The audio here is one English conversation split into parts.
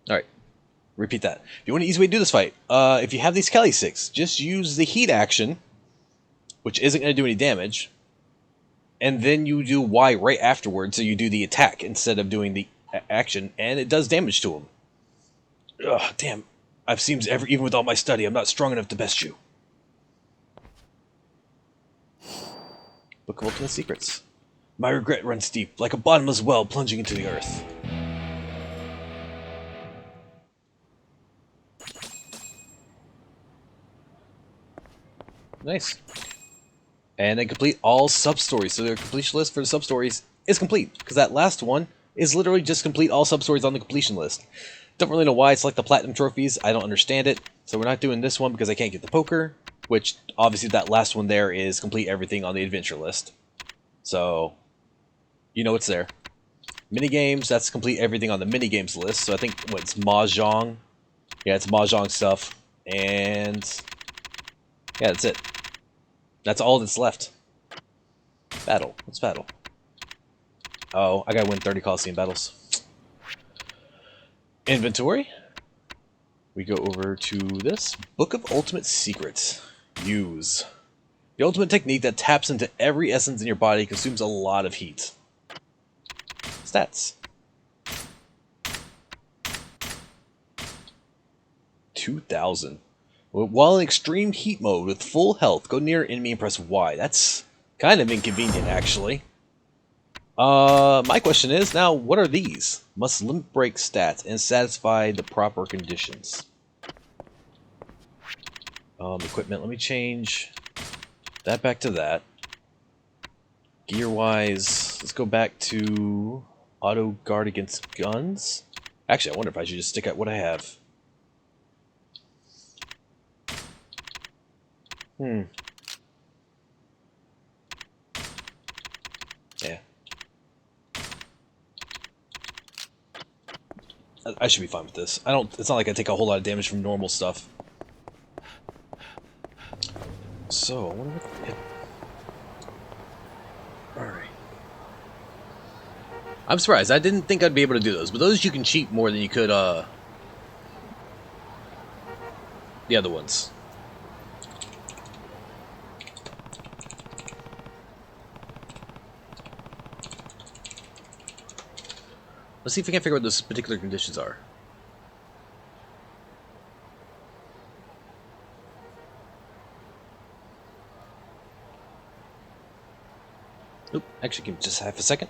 Alright, repeat that. If you want an easy way to do this fight, if you have these Kelly sticks, just use the heat action, which isn't going to do any damage, and then you do Y right afterwards, so you do the attack instead of doing the action, and it does damage to him. Ugh, damn. I've seems even with all my study, I'm not strong enough to best you. Book of Ultimate Secrets. My regret runs deep, like a bottomless well plunging into the earth. Nice. And then complete all sub-stories. So the completion list for the sub-stories is complete. Because that last one is literally just complete all sub-stories on the completion list. Don't really know why it's like the platinum trophies. I don't understand it. So we're not doing this one because I can't get the poker. Which, obviously, that last one there is complete everything on the adventure list. So, you know it's there. Minigames, that's complete everything on the minigames list. So I think, it's Mahjong? Yeah, it's Mahjong stuff. And yeah, that's it. That's all that's left. Battle. What's battle? Oh, I gotta win 30 Coliseum battles. Inventory. We go over to this. Book of Ultimate Secrets. Use. The ultimate technique that taps into every essence in your body consumes a lot of heat. Stats. 2,000. While in extreme heat mode with full health, go near enemy and press Y. That's kind of inconvenient, actually. My question is, now, what are these? Must limit break stats and satisfy the proper conditions. Equipment, let me change that back to that. Gear-wise, let's go back to auto guard against guns. Actually, I wonder if I should just stick at what I have. Yeah. I should be fine with this. It's not like I take a whole lot of damage from normal stuff. So, I wonder what... Alright. I'm surprised. I didn't think I'd be able to do those, but those you can cheat more than you could, the other ones. Let's see if we can figure out what those particular conditions are. Oop, actually, give me just half a second.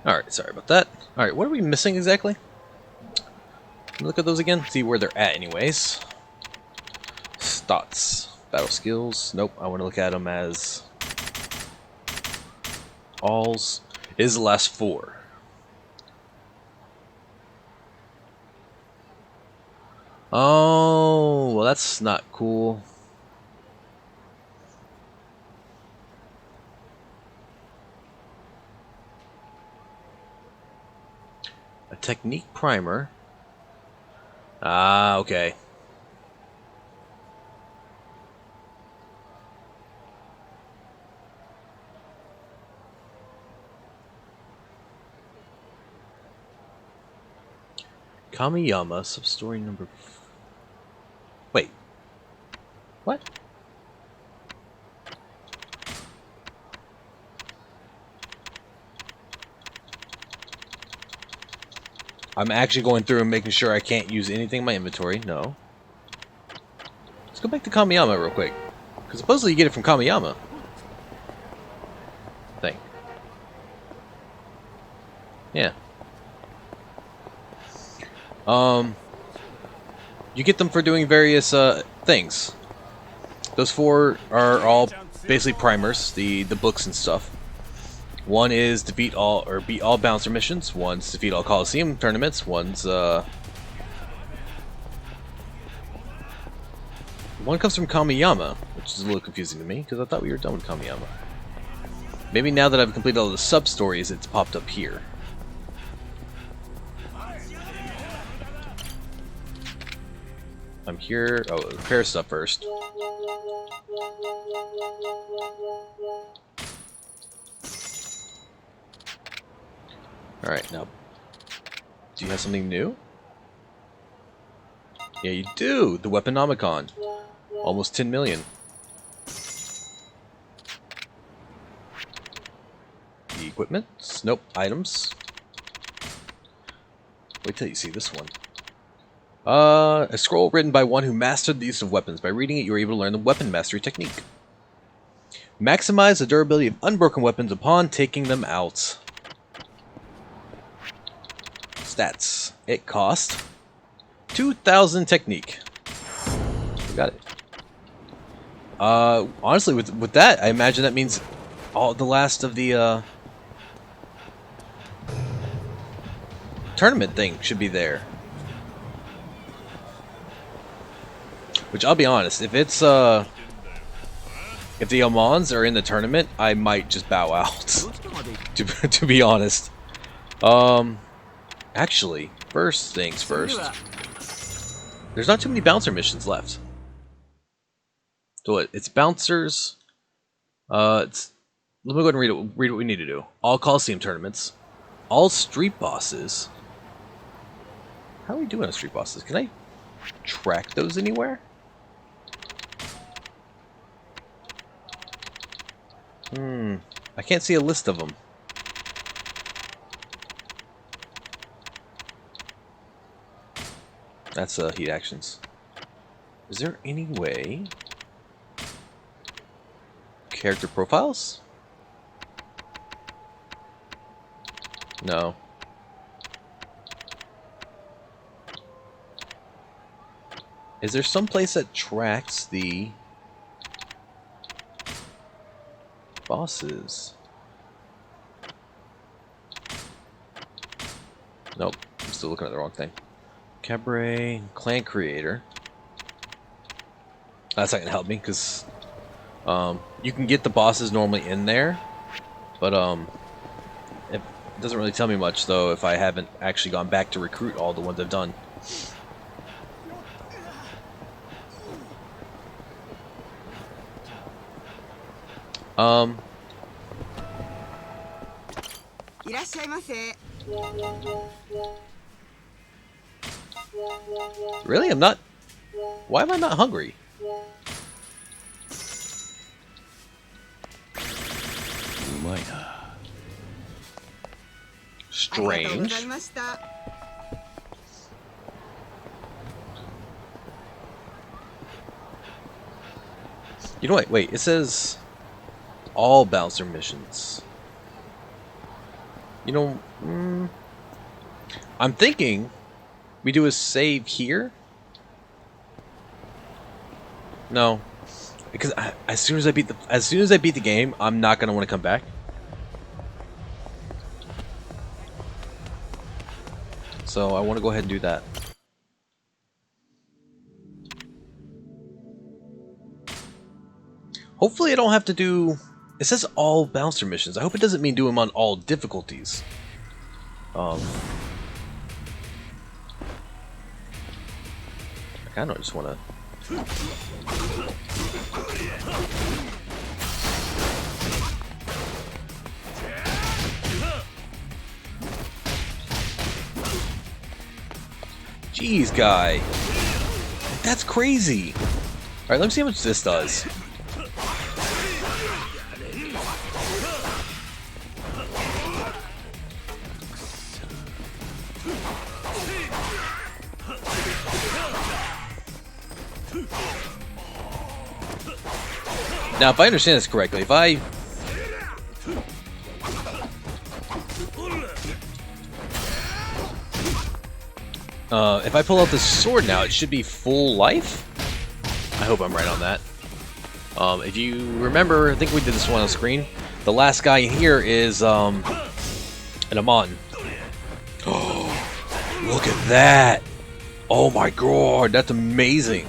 Alright, sorry about that. Alright, what are we missing exactly? Look at those again, see where they're at anyways. Stats. Battle skills. Nope, I want to look at them as... alls. It is the last 4. Oh, well that's not cool. A technique primer. Ah, okay. Kamiyama, substory number... Wait. What? I'm actually going through and making sure I can't use anything in my inventory. No. Let's go back to Kamiyama real quick. Because supposedly you get it from Kamiyama. Thing. Yeah. You get them for doing various things. Those 4 are all basically primers, the books and stuff. One is beat all bouncer missions. One's defeat all Coliseum tournaments. One comes from Kamiyama, which is a little confusing to me because I thought we were done with Kamiyama. Maybe now that I've completed all the sub stories, it's popped up here. I'm here. Oh, repair stuff first. Alright, now, do you have something new? Yeah, you do! The Weaponomicon. Almost 10 million. The equipment? Nope. Items. Wait till you see this one. A scroll written by one who mastered the use of weapons. By reading it, you are able to learn the weapon mastery technique. Maximize the durability of unbroken weapons upon taking them out. Stats. It cost 2,000 technique. We got it. Honestly, with that, I imagine that means all the last of the tournament thing should be there. Which I'll be honest, if it's if the Amons are in the tournament, I might just bow out. to be honest. Actually, first things first. There's not too many bouncer missions left. So it's bouncers. Let me go ahead and read what we need to do. All Coliseum tournaments. All street bosses. How are we doing on street bosses? Can I track those anywhere? I can't see a list of them. That's heat actions. Is there any way? Character profiles? No. Is there some place that tracks the bosses? Nope, I'm still looking at the wrong thing. Cabaret, clan creator. That's not gonna help me because you can get the bosses normally in there, but it doesn't really tell me much though if I haven't actually gone back to recruit all the ones I've done. Really? I'm not... Why am I not hungry? Strange. You know what? Wait, it says all bouncer missions. You know, I'm thinking we do a save here. No, because as soon as I beat the game, I'm not gonna want to come back. So I want to go ahead and do that. Hopefully I don't have to do... It says all bouncer missions. I hope it doesn't mean do them on all difficulties. I kind of just want to... Jeez, guy. That's crazy. Alright, let me see how much this does. Now, if I understand this correctly, if I... If I pull out this sword now, it should be full life? I hope I'm right on that. If you remember, I think we did this one on screen. The last guy here is, an Amon. Oh, look at that! Oh my god, that's amazing!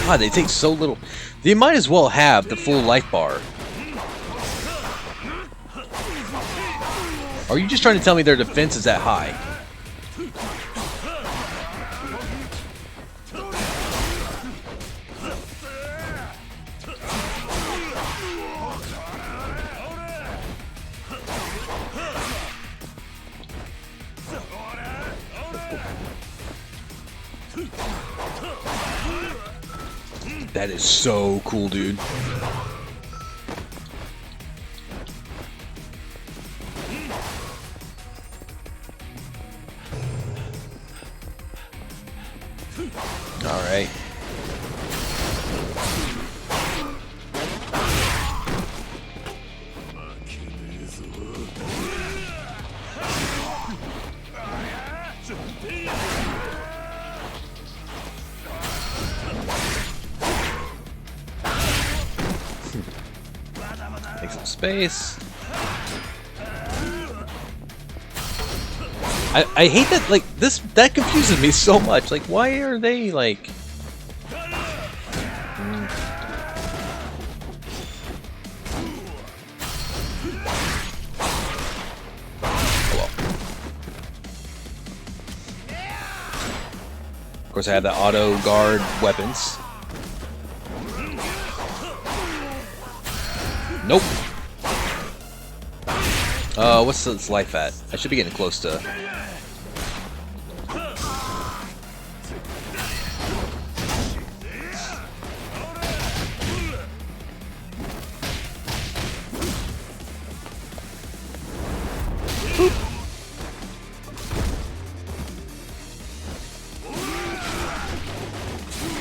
God, they take so little. They might as well have the full life bar. Or are you just trying to tell me their defense is that high? That is so cool, dude. All right. Take some space. I hate that, like, that confuses me so much. Like, why are they, like... Oh, well. Of course, I have the auto guard weapons. Nope. What's this life at? I should be getting close to...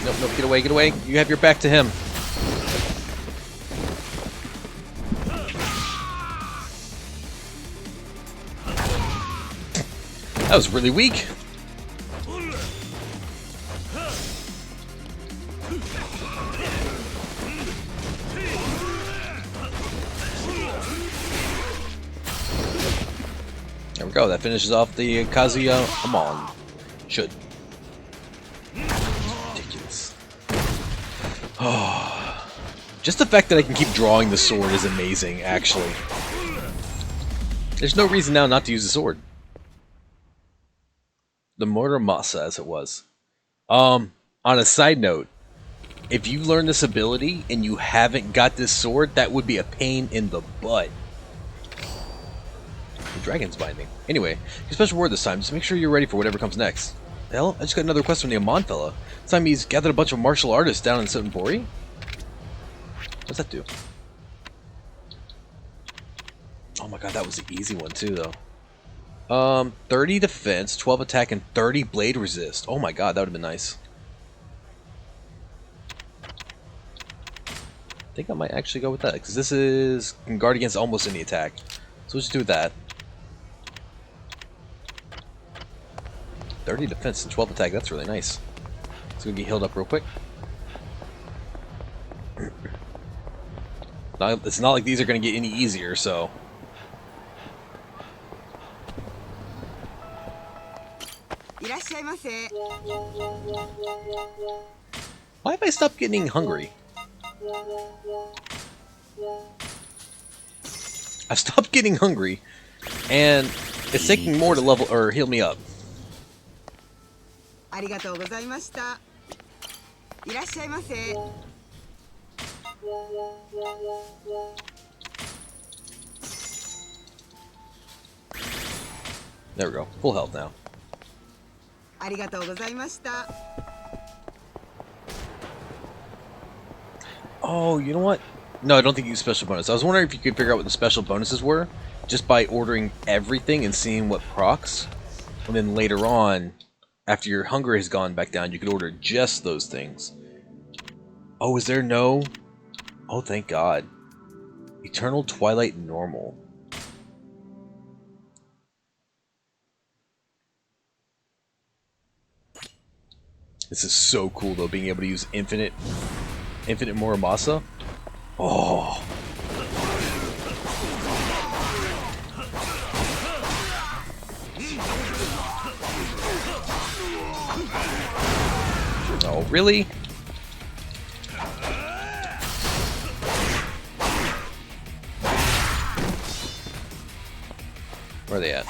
Nope, nope, get away, get away. You have your back to him. That was really weak. There we go. That finishes off the Kazuya Amon. Should. Ridiculous. Oh. Just the fact that I can keep drawing the sword is amazing, actually. There's no reason now not to use the sword. The Muramasa, as it was. On a side note, if you learn this ability and you haven't got this sword, that would be a pain in the butt. The dragon's binding. Anyway, your special word this time. Just make sure you're ready for whatever comes next. Hell, I just got another request from the Amon fella. This time he's gathered a bunch of martial artists down in Sotenbori. What's that do? Oh my god, that was the easy one too, though. 30 defense, 12 attack, and 30 blade resist. Oh my god, that would have been nice. I think I might actually go with that, because this is can guard against almost any attack. So we'll just do that. 30 defense and 12 attack, that's really nice. It's gonna get healed up real quick. Now, it's not like these are gonna get any easier, so... Why have I stopped getting hungry? I've stopped getting hungry, and it's taking more to level or heal me up. There we go. Full health now. Oh, you know what? No, I don't think you use special bonus. I was wondering if you could figure out what the special bonuses were just by ordering everything and seeing what procs. And then later on, After your hunger has gone back down, you can order just those things. Oh, is there no? Oh, thank God. Eternal Twilight Normal. This is so cool, though, being able to use infinite Muramasa. Oh. Oh, really? Where are they at?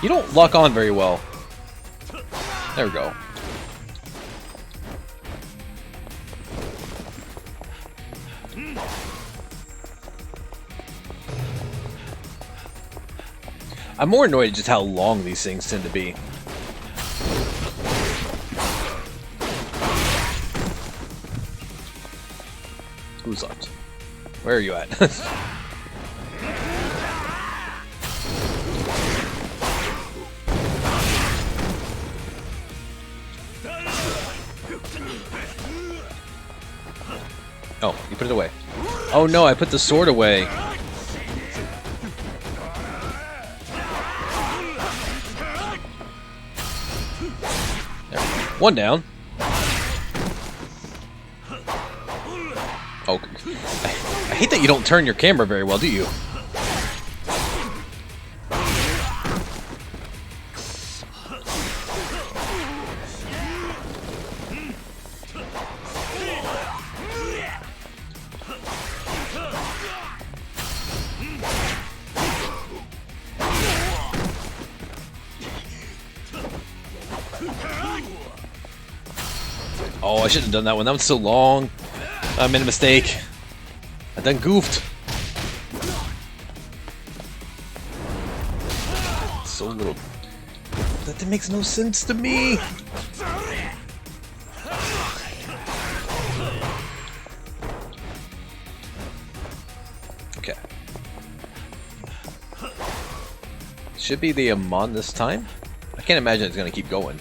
You don't lock on very well. There we go. I'm more annoyed at just how long these things tend to be. Who's left? Where are you at? Oh, you put it away. Oh no, I put the sword away. There. One down. Oh, I hate that you don't turn your camera very well, do you? Oh, I shouldn't have done that one. That one's so long. I made a mistake. I done goofed. So little. That makes no sense to me. Okay. Should be the Amon this time. I can't imagine it's gonna keep going.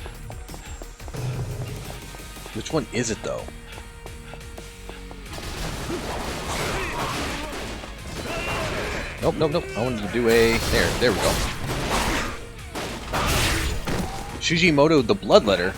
Which one is it though? Nope, nope, nope. I wanted to do a... There we go. Shujimoto the Bloodletter.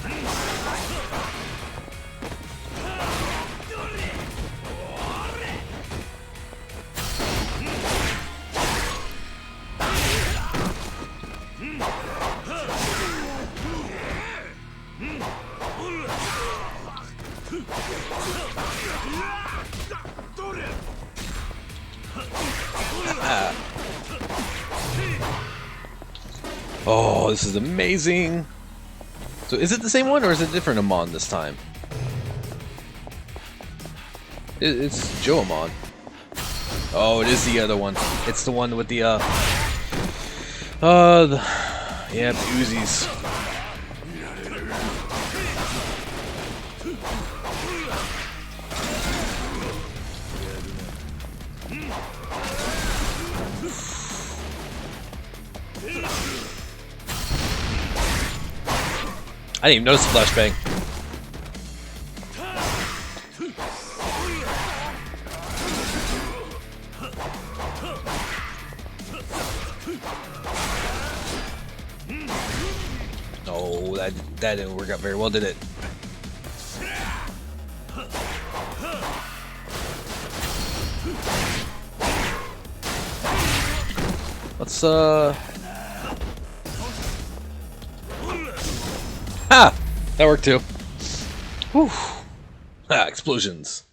Oh, this is amazing. So is it the same one or is it different Amon this time? It's Joe Amon. Oh, it is the other one. It's the one with the yeah, the Uzis. I didn't even notice the flashbang. Oh, that didn't work out very well, did it? Let's Ha! That worked too. Whew. Ah, explosions.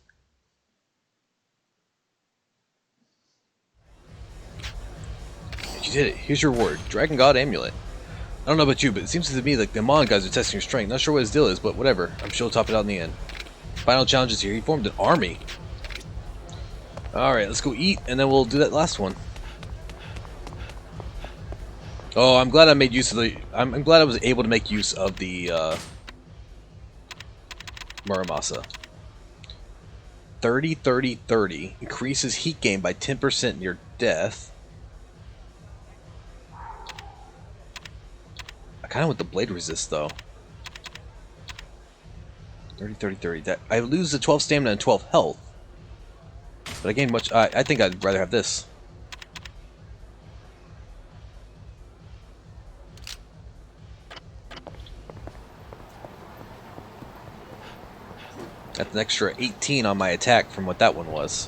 You did it. Here's your reward. Dragon God Amulet. I don't know about you, but it seems to me like the Amon guys are testing your strength. Not sure what his deal is, but whatever. I'm sure he'll top it out in the end. Final challenge is here. He formed an army. Alright, let's go eat, and then we'll do that last one. Oh, I'm glad I made use of the... I'm glad I was able to make use of the, Muramasa. 30, 30, 30. Increases heat gain by 10% near death. I kind of want the blade resist, though. 30, 30, 30. That, I lose the 12 stamina and 12 health. But I gain much... I think I'd rather have this. That's an extra 18 on my attack from what that one was.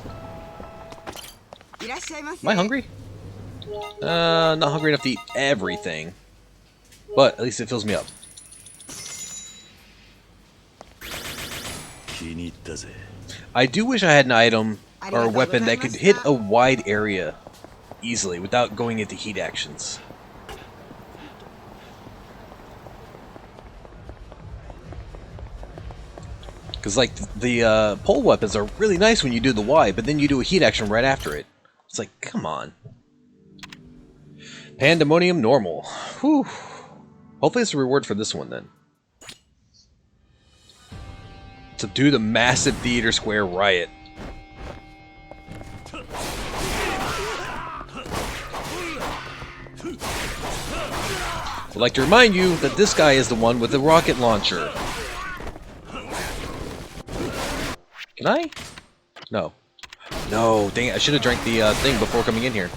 Am I hungry? Not hungry enough to eat everything. But at least it fills me up. I do wish I had an item or a weapon that could hit a wide area easily without going into heat actions. Because, like, the pole weapons are really nice when you do the Y, but then you do a heat action right after it. It's like, come on. Pandemonium Normal. Whew. Hopefully it's a reward for this one, then. Subdue the massive theater square riot. I'd like to remind you that this guy is the one with the rocket launcher. Can I? No. No, dang it, I should have drank the thing before coming in here.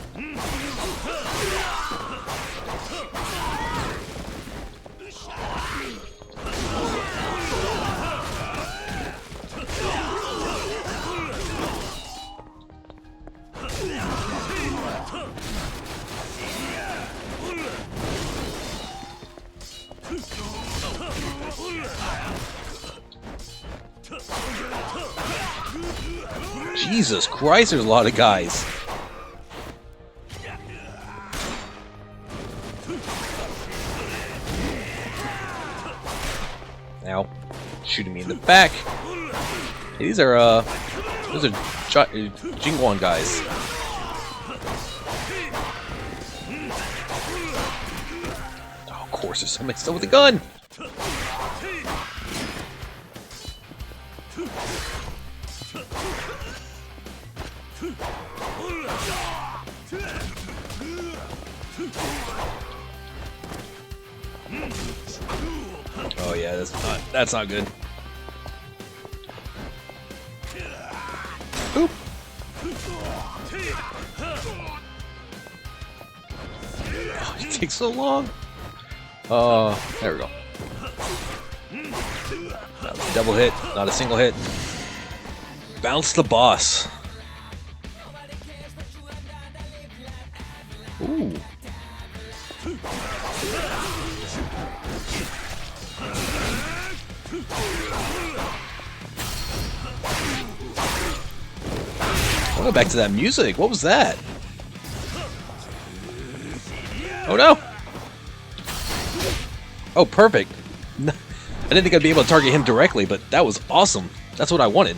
Jesus Christ, there's a lot of guys. Ow. Shooting me in the back. Hey, these are, those are Jingguan guys. Oh, of course, there's somebody still with a gun. Oh yeah, that's not good. Oop. Oh, it takes so long. There we go. That was a double hit, not a single hit. Bounce the boss. Ooh. I'll go back to that music. What was that? Oh no! Oh, perfect. I didn't think I'd be able to target him directly, but that was awesome. That's what I wanted.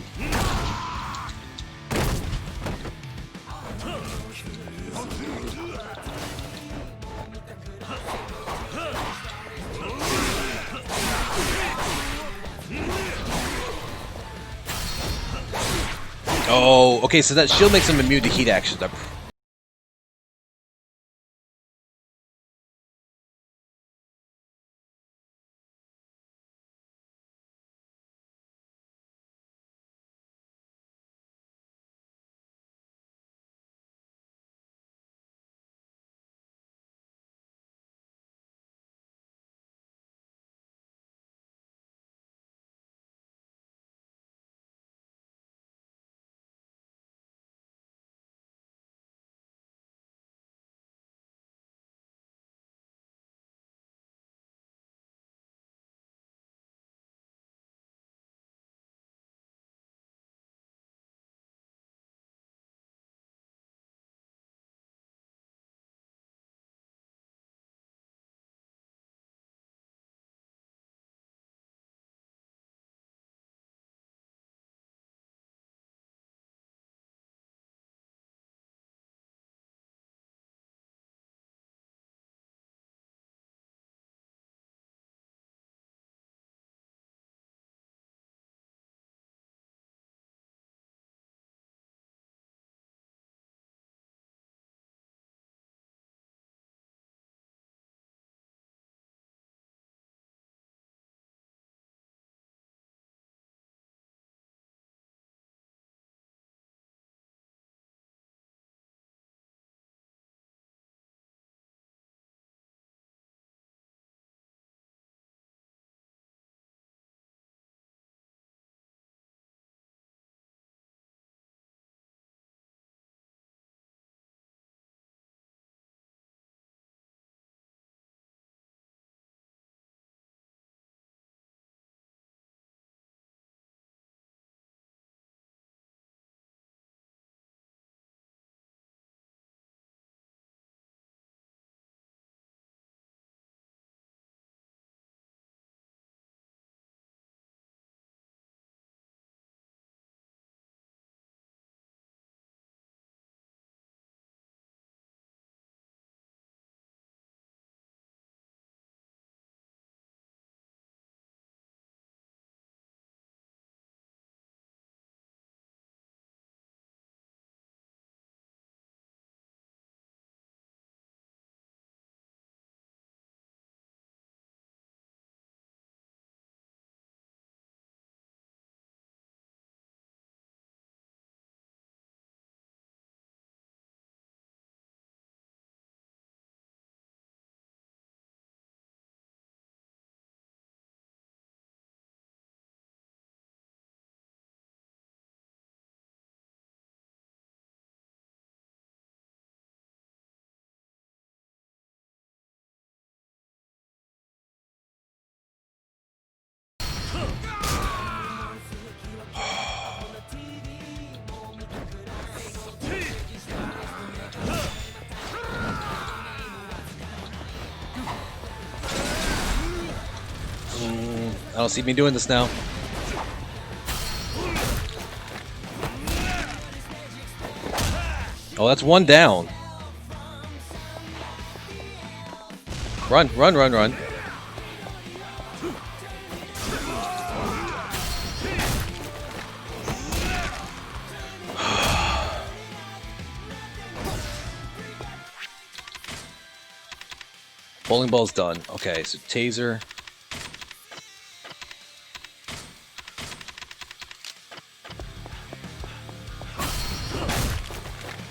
Oh, okay, so that shield makes him immune to heat actions. I don't see me doing this now. Oh, that's one down. Run, run, run, run. Bowling ball's done. Okay, so taser.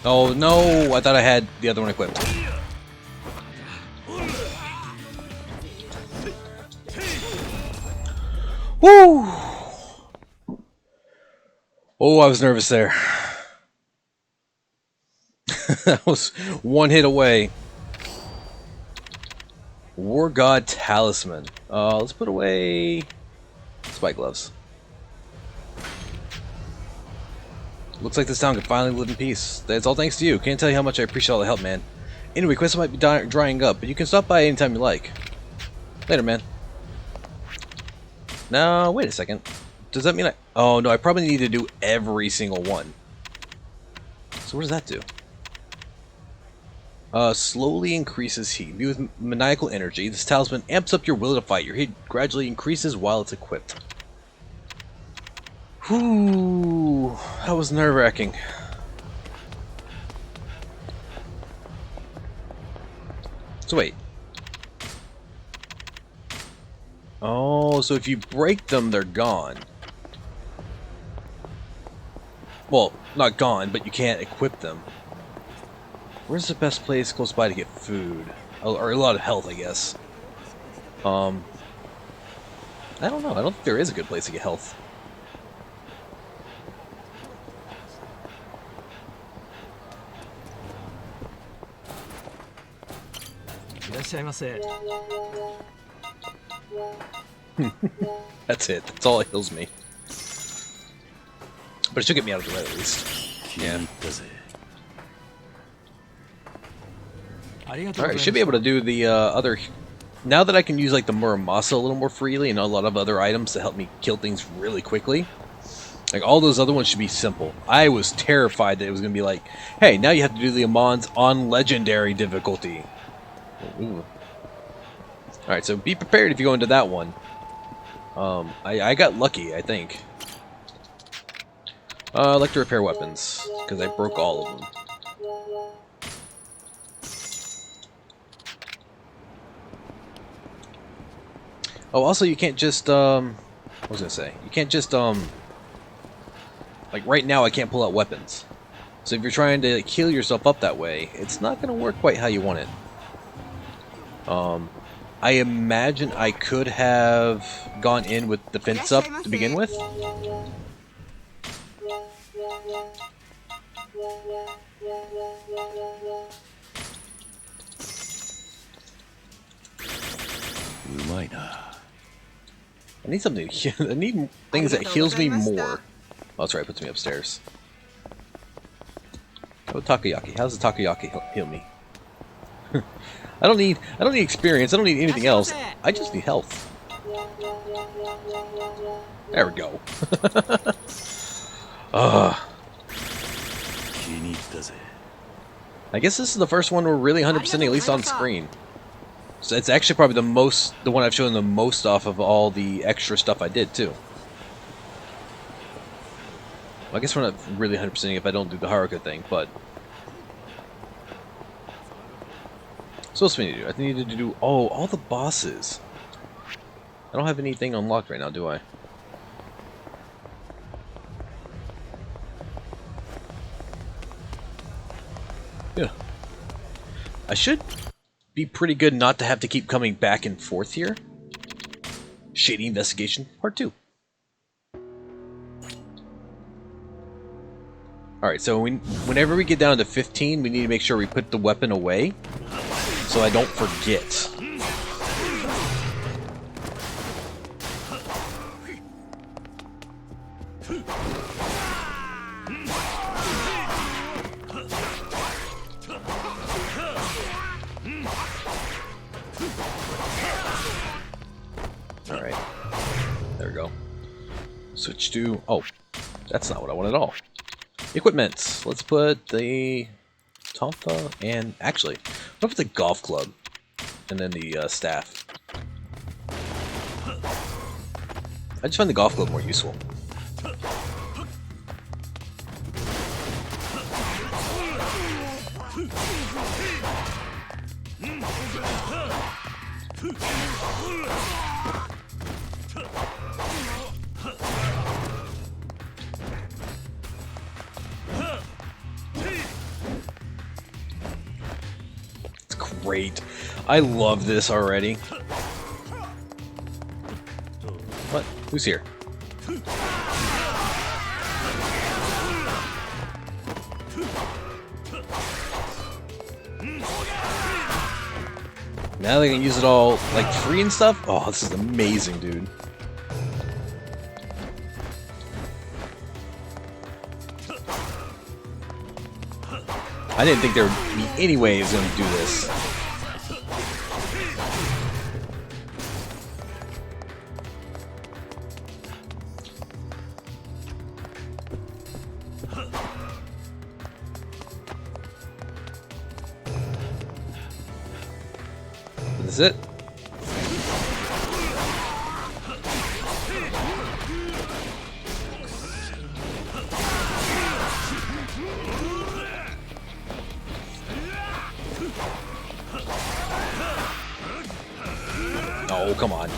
Oh no, I thought I had the other one equipped. Woo! Oh, I was nervous there. That was one hit away. War God Talisman. Let's put away spike gloves. Looks like this town can finally live in peace. That's all thanks to you. Can't tell you how much I appreciate all the help, man. Anyway, quests might be drying up, but you can stop by anytime you like. Later, man. Now, wait a second. Does that mean I... Oh, no, I probably need to do every single one. So what does that do? Slowly increases heat. Viewed with maniacal energy, this talisman amps up your will to fight. Your heat gradually increases while it's equipped. Whew, that was nerve-wracking. So wait. Oh, so if you break them, they're gone. Well, not gone, but you can't equip them. Where's the best place close by to get food? Or a lot of health, I guess. I don't know. I don't think there is a good place to get health. That's it. That's all that heals me. But it should get me out of the way at least. Yeah. Alright, should be able to do the other... Now that I can use like the Muramasa a little more freely and a lot of other items to help me kill things really quickly, like all those other ones should be simple. I was terrified that it was going to be like, hey, now you have to do the Amons on Legendary difficulty. Alright, so be prepared if you go into that one. I got lucky, I think. I like to repair weapons, because I broke all of them. Oh, also you can't just, what was I gonna say? You can't just, like right now I can't pull out weapons. So if you're trying to heal yourself up that way, it's not gonna work quite how you want it. I imagine I could have gone in with defense up to begin with. I need something. I need things that heals me more. Oh, that's right. Puts me upstairs. Oh, takoyaki. How does the takoyaki heal me? I don't need experience. I don't need anything else. I just need health. There we go. I guess this is the first one we're really 100%ing, at least on screen. So it's actually probably the one I've shown the most off of all the extra stuff I did too. Well, I guess we're not really 100%ing if I don't do the Haruka thing, but so what else do we need to do? I need to do all the bosses. I don't have anything unlocked right now, do I? Yeah. I should be pretty good not to have to keep coming back and forth here. Shady Investigation Part 2. Alright, so whenever we get down to 15, we need to make sure we put the weapon away so I don't forget. Alright. go. Switch to... Oh, that's not what I want at all. Equipment. Let's put the Tonfa and... Actually, what if the golf club? And then the staff. I just find the golf club more useful. It's great. I love this already. What? Who's here? Now they can use it all, like, free and stuff? Oh, this is amazing, dude. I didn't think there would be any way he was going to do this. This is it. Oh, come on.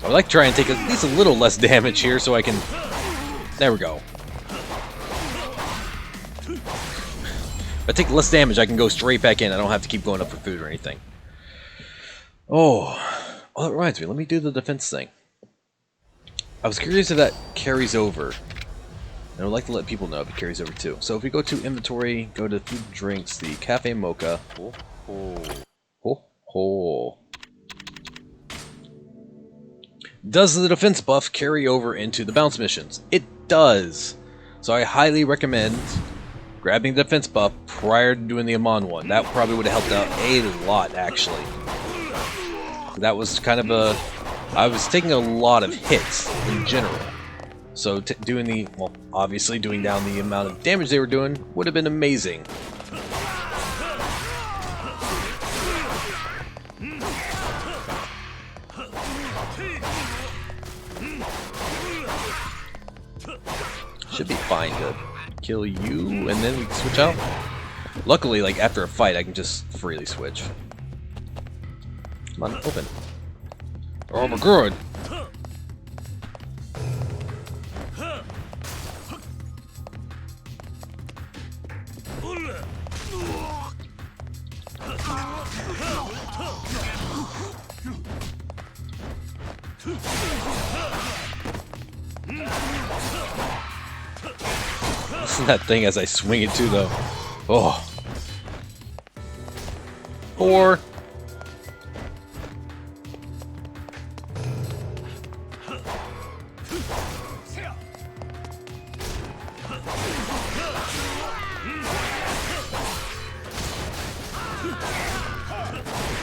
I would like to try and take at least a little less damage here so I can... There we go. If I take less damage, I can go straight back in. I don't have to keep going up for food or anything. Oh, that reminds me. Let me do the defense thing. I was curious if that carries over. And I would like to let people know if it carries over too. So if we go to inventory, go to food and drinks, the cafe mocha. Does the defense buff carry over into the bounce missions? It does. So I highly recommend grabbing the defense buff prior to doing the Amon one. That probably would have helped out a lot, actually. That was kind of a... I was taking a lot of hits in general. So doing the... Well, obviously doing down the amount of damage they were doing would have been amazing. Should be fine to kill you, and then we can switch out. Luckily, like, after a fight, I can just freely switch. Come on, open. Oh my god! Listen to that thing as I swing it too, though. Oh. 4.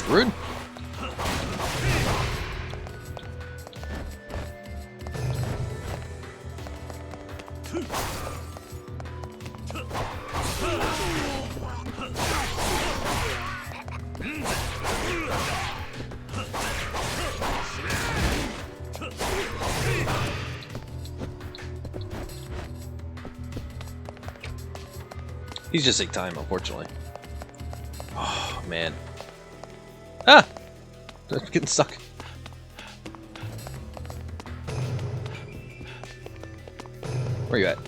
Rude. He's just take time, unfortunately. Oh, man. Ah! I'm getting stuck. Where are you at?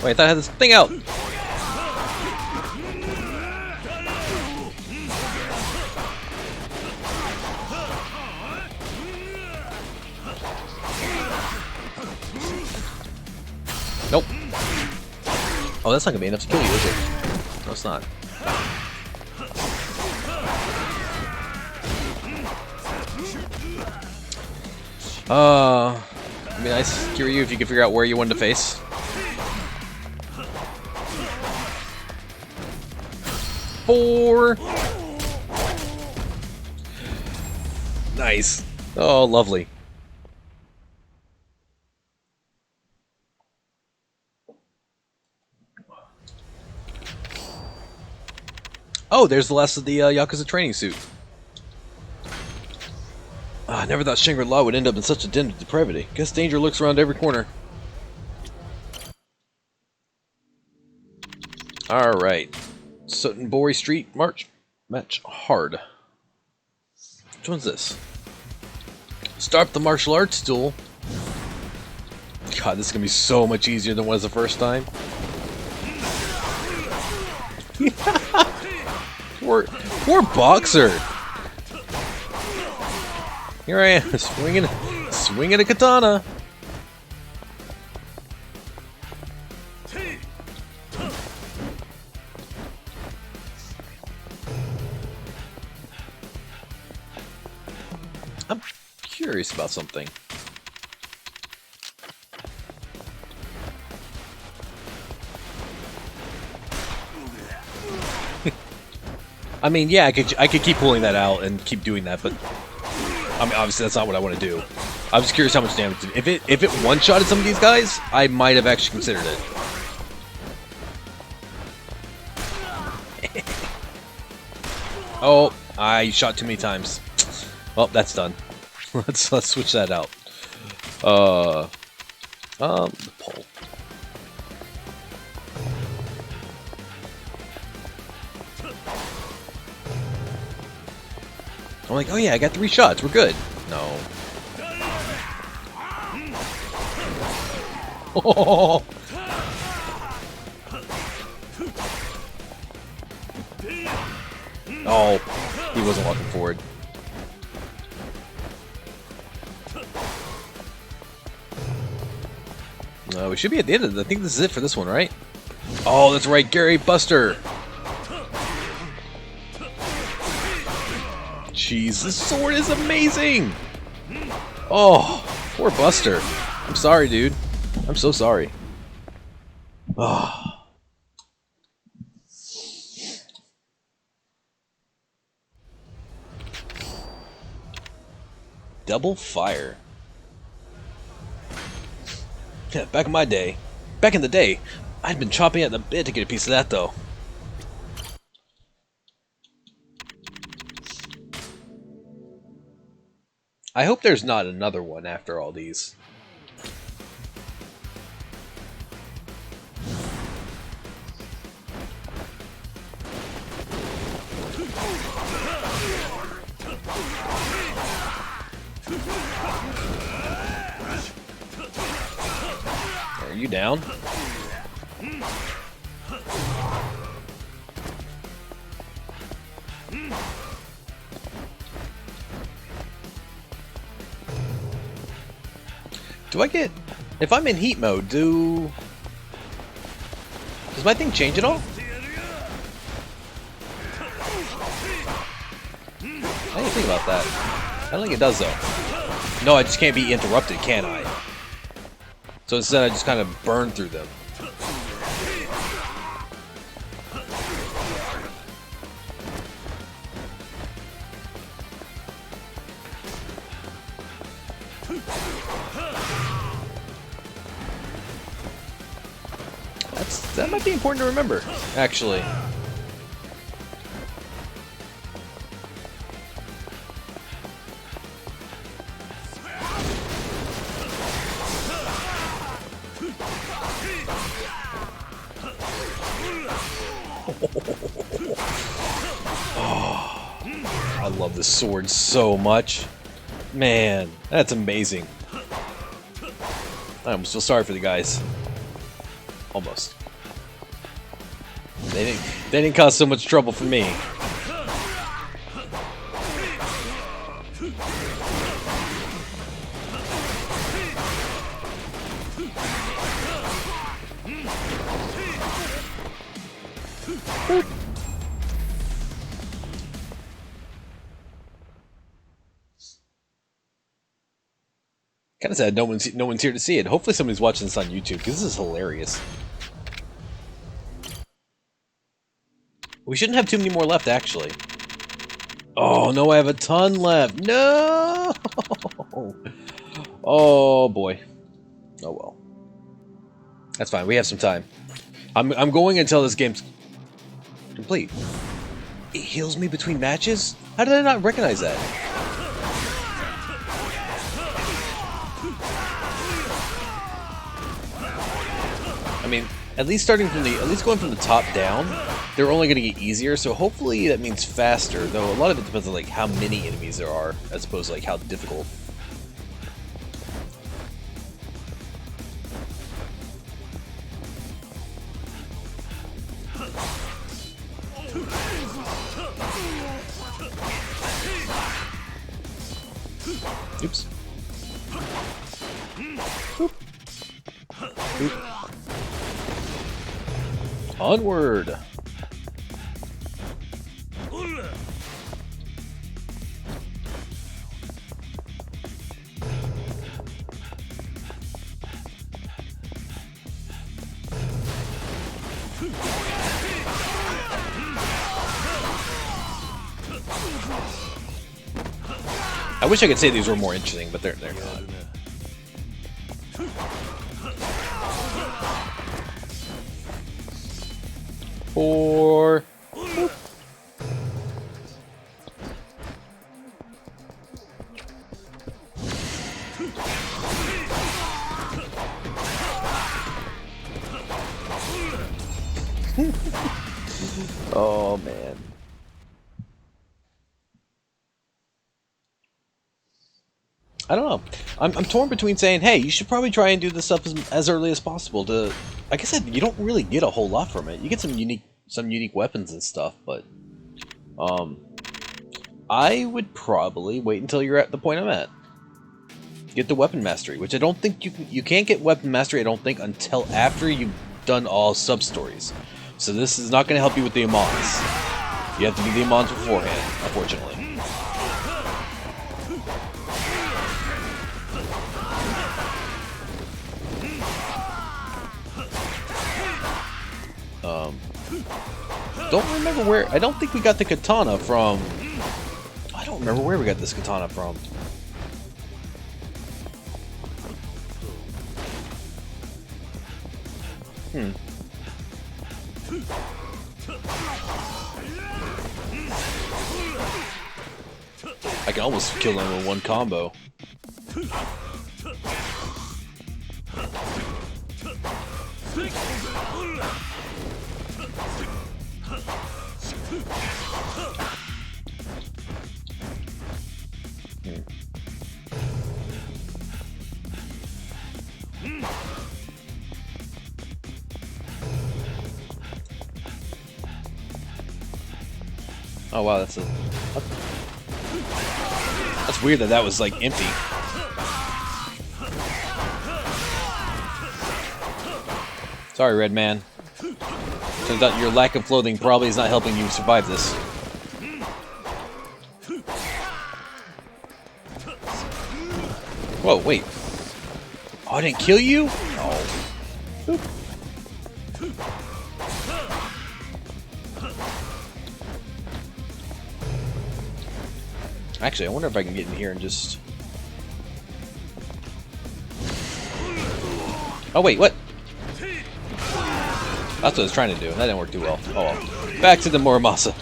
Wait, I thought I had this thing out! Nope. Oh, that's not gonna be enough to kill you, is it? No, it's not. It'd be nice to cure you if you could figure out where you wanted to face. Four. Nice. Oh, lovely. Oh, there's the last of the Yakuza training suit. I never thought Shangri-La would end up in such a den of depravity. Guess danger lurks around every corner. Alright. Sutton-Bori Street March. Match hard. Which one's this? Start the martial arts duel. God, this is gonna be so much easier than it was the first time. poor boxer. Here I am, swinging a katana. I'm curious about something. I mean, yeah, I could keep pulling that out and keep doing that, but I mean, obviously that's not what I want to do. I'm just curious how much damage. If it one-shotted some of these guys, I might have actually considered it. Oh, I shot too many times. Well, that's done. let's switch that out. The pole. I'm like, oh yeah, I got 3 shots. We're good. No. Oh. Oh, he wasn't walking forward. No, we should be at the end of it. I think this is it for this one, right? Oh, that's right, Gary Buster. Jeez, this sword is amazing! Oh, poor Buster. I'm sorry, dude. I'm so sorry. Oh. Double fire. Yeah, back in my day. Back in the day, I'd been chopping at the bit to get a piece of that, though. I hope there's not another one after all these. Are you down? Do I get... If I'm in heat mode, does my thing change at all? I didn't think about that. I don't think it does, though. No, I just can't be interrupted, can I? So instead I just kind of burn through them. That might be important to remember, actually. Oh, I love this sword so much. Man, that's amazing. I almost feel sorry for the guys. Almost. They didn't cause so much trouble for me. Kind of sad no one's here to see it. Hopefully somebody's watching this on YouTube, because this is hilarious. We shouldn't have too many more left, actually. Oh no, I have a ton left. No. Oh boy. Oh well. That's fine. We have some time. I'm going until this game's complete. It heals me between matches? How did I not recognize that? I mean, at least going from the top down, they're only going to get easier, so hopefully that means faster, though a lot of it depends on like how many enemies there are, as opposed to like how difficult. Oops. Oop. Oop. Onward! I wish I could say these were more interesting, but they're not. Four. Oh man. I don't know. I'm torn between saying, hey, you should probably try and do this stuff as early as possible. To, like I said, you don't really get a whole lot from it. You get some unique weapons and stuff, but I would probably wait until you're at the point I'm at. Get the weapon mastery, which I don't think you can't get weapon mastery. I don't think until after you've done all sub stories. So this is not going to help you with the Amons. You have to do the Amons beforehand, unfortunately. Don't remember where. I don't think we got the katana from. I don't remember where we got this katana from. I can almost kill him with one combo. Oh wow, that's weird that was like empty. Sorry, Red Man. Turns out your lack of clothing probably is not helping you survive this. Whoa, wait. Oh, I didn't kill you? Oh. Oop. Actually, I wonder if I can get in here and just... Oh, wait, what? That's what I was trying to do. That didn't work too well. Oh, well. Back to the Muramasa.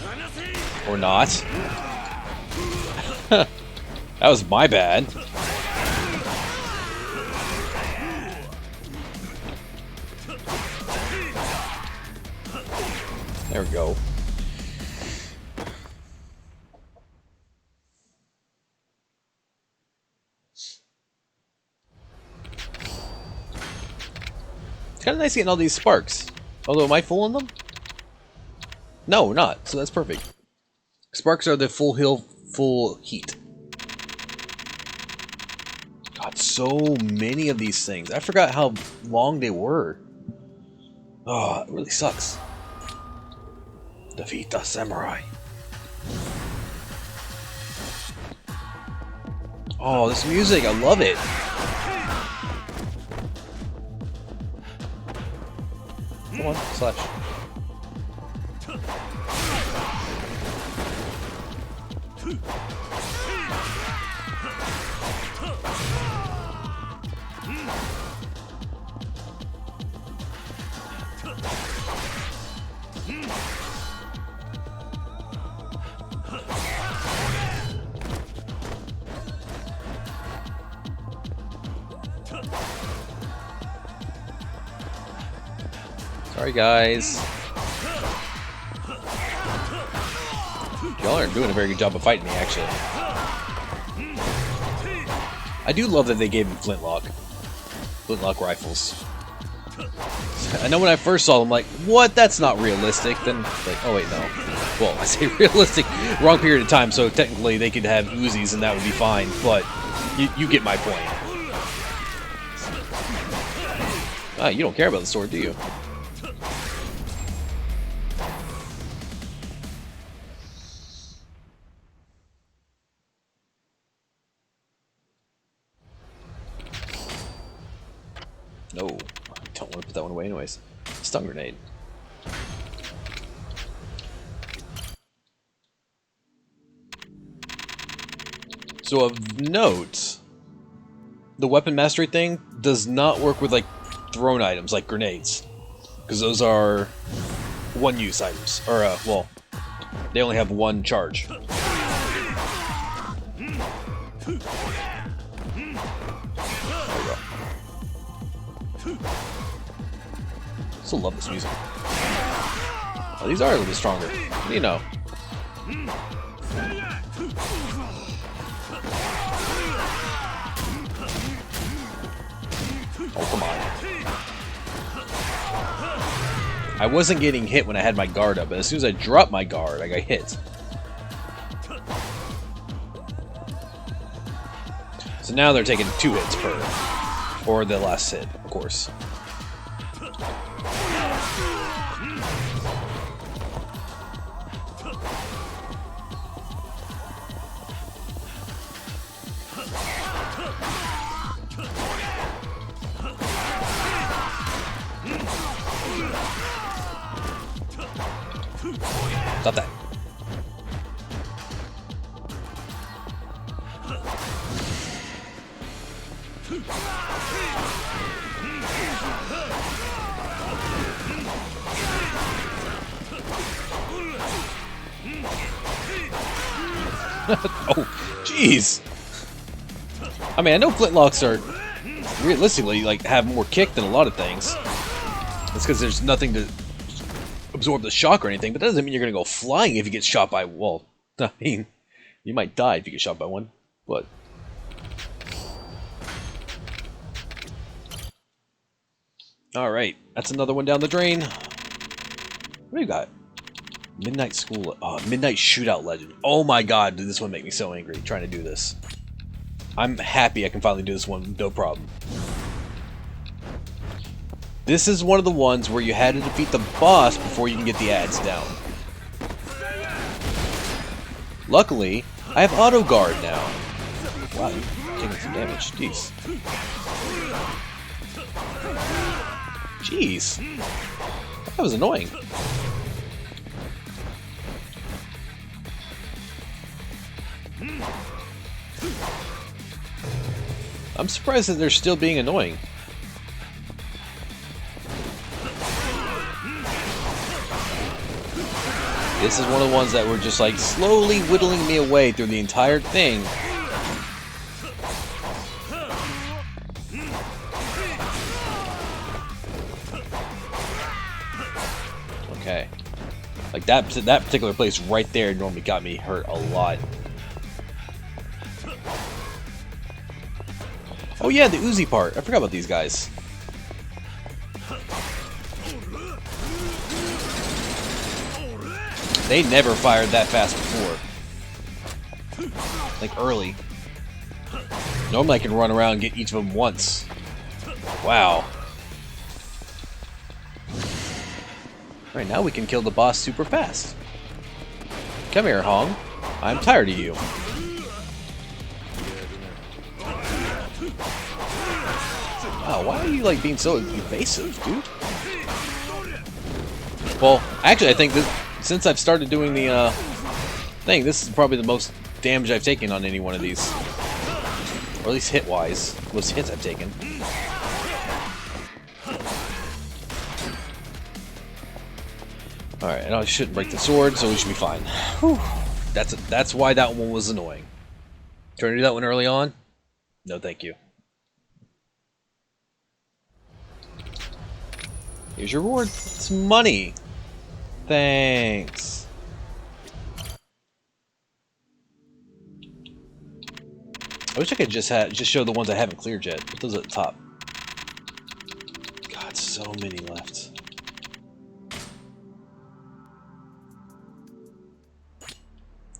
Or not. That was my bad. There we go. It's kind of nice getting all these sparks. Although, am I full on them? No, we're not. So that's perfect. Sparks are the full heat. God, so many of these things. I forgot how long they were. Oh, it really sucks. Defeat the samurai. Oh, this music, I love it. Come on, slash. Sorry, guys. Y'all aren't doing a very good job of fighting me, actually. I do love that they gave him flintlock rifles. I know when I first saw them, like, what? That's not realistic. Then, like, oh wait, no. Well, I say realistic, wrong period of time, so technically they could have Uzis and that would be fine, but you get my point. Ah, you don't care about the sword, do you? No, I don't want to put that one away anyways. Stun grenade. So of note, the weapon mastery thing does not work with like thrown items like grenades, because those are one-use items, or well, they only have one charge. Still love this music. Oh, these are a little bit stronger. What do you know? Oh, come on. I wasn't getting hit when I had my guard up, but as soon as I dropped my guard, I got hit. So now they're taking 2 hits per. Or the last hit, of course. Stop that. Oh, jeez. I mean, I know flintlocks are realistically like have more kick than a lot of things. It's because there's nothing to absorb the shock or anything, but that doesn't mean you're gonna go flying if you get shot by. Well, I mean, you might die if you get shot by one, but. Alright, that's another one down the drain. What do you got? Midnight School. Oh, Midnight Shootout Legend. Oh my god, did this one make me so angry trying to do this. I'm happy I can finally do this one, no problem. This is one of the ones where you had to defeat the boss before you can get the ads down. Luckily, I have auto guard now. Wow, you're taking some damage. Jeez. Jeez. That was annoying. I'm surprised that they're still being annoying. This is one of the ones that were just like slowly whittling me away through the entire thing. Okay. Like that particular place right there normally got me hurt a lot. Oh yeah, the Uzi part. I forgot about these guys. They never fired that fast before. Like early. Normally I can run around and get each of them once. Wow. Alright, now we can kill the boss super fast. Come here, Hong. I'm tired of you. Wow, why are you like being so evasive, dude? Well, actually I think this, since I've started doing the thing, this is probably the most damage I've taken on any one of these. Or at least hit-wise. Most hits I've taken. Alright, and I shouldn't break the sword, so we should be fine. Whew. That's why that one was annoying. Trying to do that one early on? No, thank you. Here's your reward. It's money. Thanks. I wish I could just show the ones I haven't cleared yet. Put those at the top. God, so many left.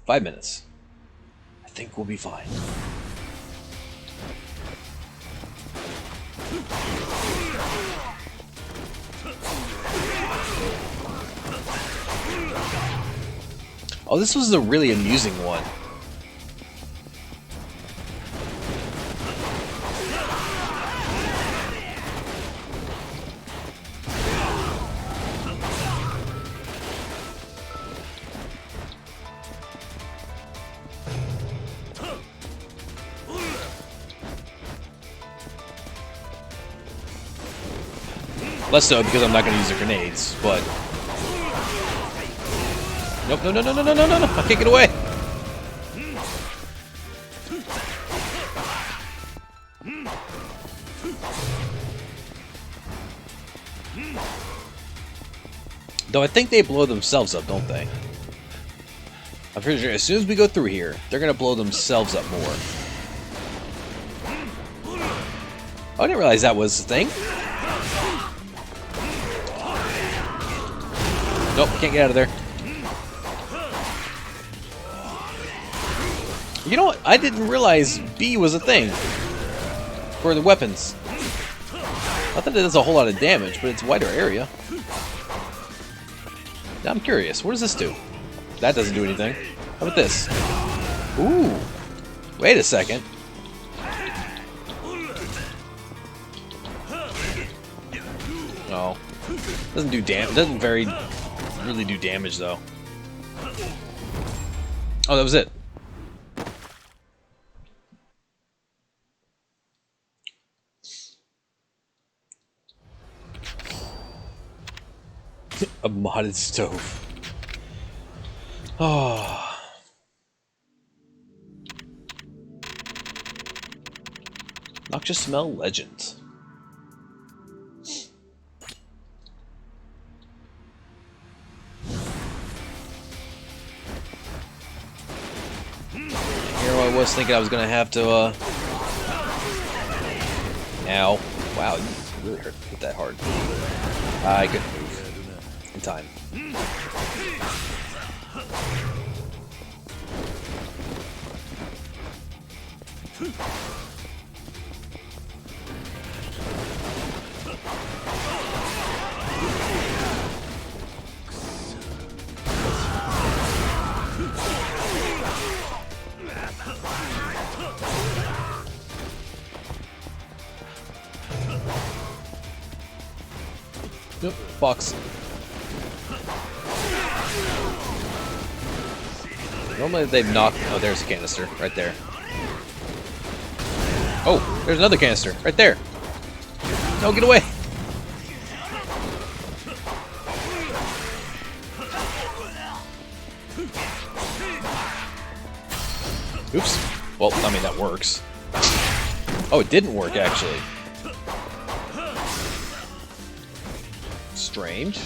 Five minutes. I think we'll be fine. Oh, this was a really amusing one. Less so because I'm not going to use the grenades, but... Nope, no, no, no, no, no, no, no, no, I can't get away! Though I think they blow themselves up, don't they? I'm pretty sure as soon as we go through here, they're going to blow themselves up more. Oh, I didn't realize that was the thing. Nope, can't get out of there. You know what? I didn't realize B was a thing for the weapons. Not that it does a whole lot of damage, but it's a wider area. Now I'm curious. What does this do? That doesn't do anything. How about this? Ooh. Wait a second. Oh. Doesn't do damage. Doesn't really do damage though. Oh, that was it. A modded stove. Oh. Noxious smell legend. I was thinking I was gonna have to, Ow. Wow, you really hit that hard. I couldn't move. In time. Nope, box. Normally they've knocked... Oh, there's a canister right there. Oh, there's another canister right there. No, get away. Oops. Well, I mean, that works. Oh, it didn't work, actually. Strange.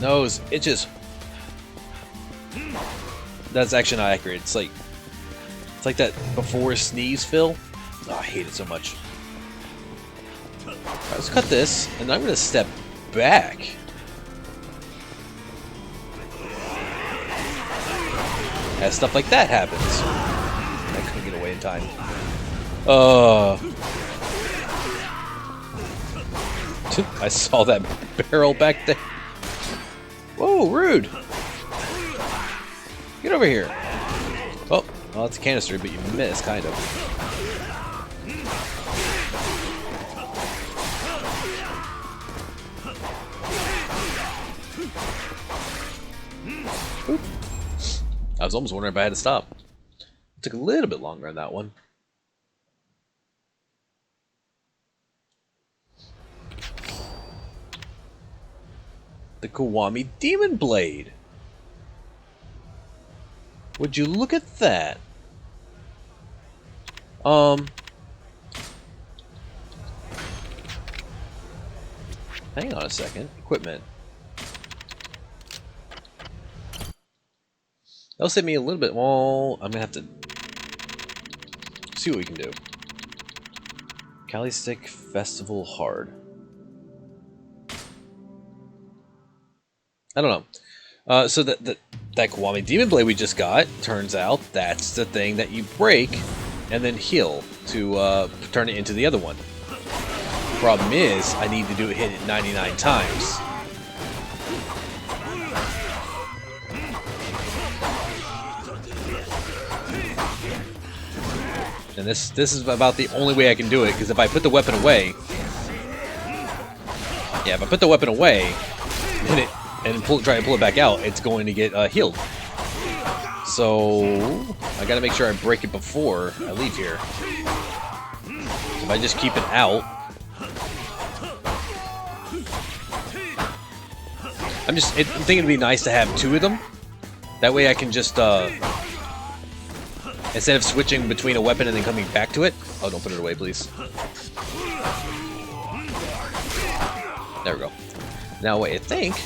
Nose, it just... That's actually not accurate. It's like that before sneeze fill. Oh, I hate it so much. Alright, let's cut this, and I'm gonna step back. As stuff like that happens. I couldn't get away in time. I saw that barrel back there. Whoa, rude! Get over here. Oh, well, it's a canister, but you missed, kind of. Oop. I was almost wondering if I had to stop. It took a little bit longer on that one. The Kiwami Demon Blade. Would you look at that? Hang on a second. Equipment. That'll save me a little bit. Well, I'm gonna have to see what we can do. Cali Stick Festival Hard. I don't know. So that Kiwami Demon Blade we just got, turns out that's the thing that you break and then heal to turn it into the other one. Problem is, I need to hit it 99 times. And this is about the only way I can do it, because if I put the weapon away... Yeah, if I put the weapon away, and try to pull it back out, it's going to get healed. So I gotta make sure I break it before I leave here. If I just keep it out, I'm thinking it'd be nice to have two of them. That way I can just instead of switching between a weapon and then coming back to it. Oh, don't put it away, please. There we go. Now wait, I think.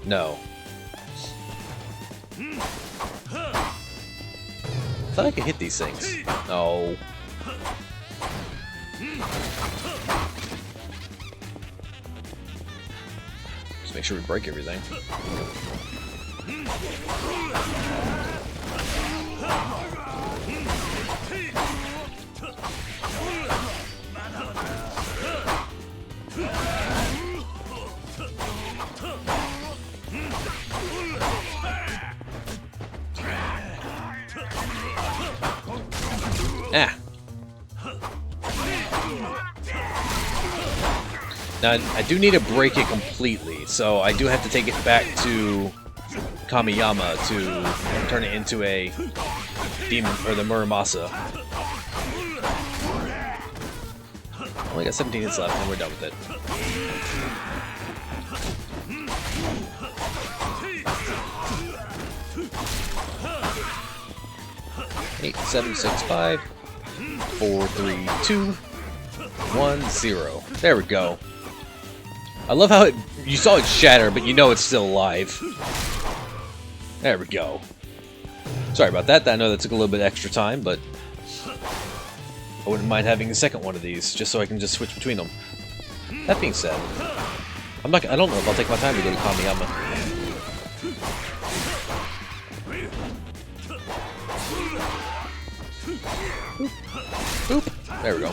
No. I thought I could hit these things. No. Just make sure we break everything. Ah. Now, I do need to break it completely, so I do have to take it back to Kamiyama to turn it into a demon, or the Muramasa. Only got 17 hits left, and we're done with it. Eight, 7, 6, 5, 4, 3, 2, 1, 0. There we go. I love how you saw it shatter, but you know it's still alive. There we go. Sorry about that. I know that took a little bit extra time, but I wouldn't mind having a second one of these, just so I can just switch between them. That being said, I don't know if I'll take my time to go to Kamiyama. Oop. There we go.